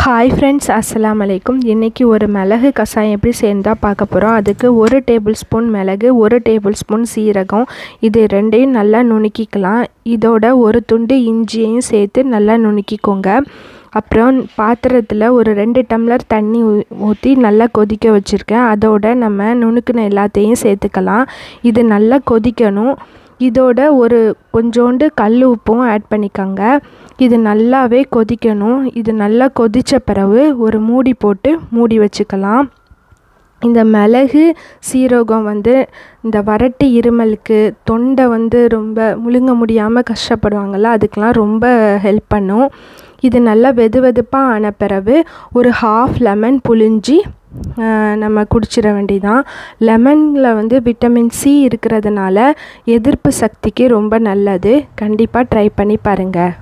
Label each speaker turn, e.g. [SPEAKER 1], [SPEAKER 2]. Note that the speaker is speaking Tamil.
[SPEAKER 1] ஹாய் ஃப்ரெண்ட்ஸ், அஸ்ஸலாமு அலைக்கும். இன்றைக்கி ஒரு மிளகு கஷாயம் எப்படி செய்யறதா பார்க்க போகிறோம். அதுக்கு 1 டேபிள் ஸ்பூன் மிளகு, 1 டேபிள் ஸ்பூன் சீரகம், இது ரெண்டையும் நல்லா நுணுக்கிக்கலாம். இதோட ஒரு துண்டு இஞ்சியையும் சேர்த்து நல்லா நுணுக்கிக்கோங்க. அப்புறம் பாத்திரத்தில் ஒரு 2 டம்ளர் தண்ணி ஊற்றி நல்லா கொதிக்க வச்சுருக்கேன். அதோட நம்ம நுணுக்கின எல்லாத்தையும் சேர்த்துக்கலாம். இது நல்லா கொதிக்கணும். இதோட ஒரு கொஞ்சோண்டு கல் உப்பும் ஆட் பண்ணிக்கோங்க. இது நல்லாவே கொதிக்கணும். இது நல்லா கொதித்த பிறகு ஒரு மூடி போட்டு மூடி வச்சுக்கலாம். இந்த மிளகு சீரகம் இந்த வறட்டு இருமலுக்கு, தொண்டை ரொம்ப முழுங்க முடியாமல் கஷ்டப்படுவாங்கள்ல, அதுக்கெலாம் ரொம்ப ஹெல்ப் பண்ணும். இது நல்லா வெதுவெதுப்பாக ஆன பிறகு ஒரு 1/2 லெமன் புழிஞ்சி நம்ம குடிச்சிட வேண்டியதான். லெமனில் விட்டமின் சி இருக்கிறதுனால எதிர்ப்பு சக்திக்கு ரொம்ப நல்லது. கண்டிப்பாக ட்ரை பண்ணி பாருங்கள்.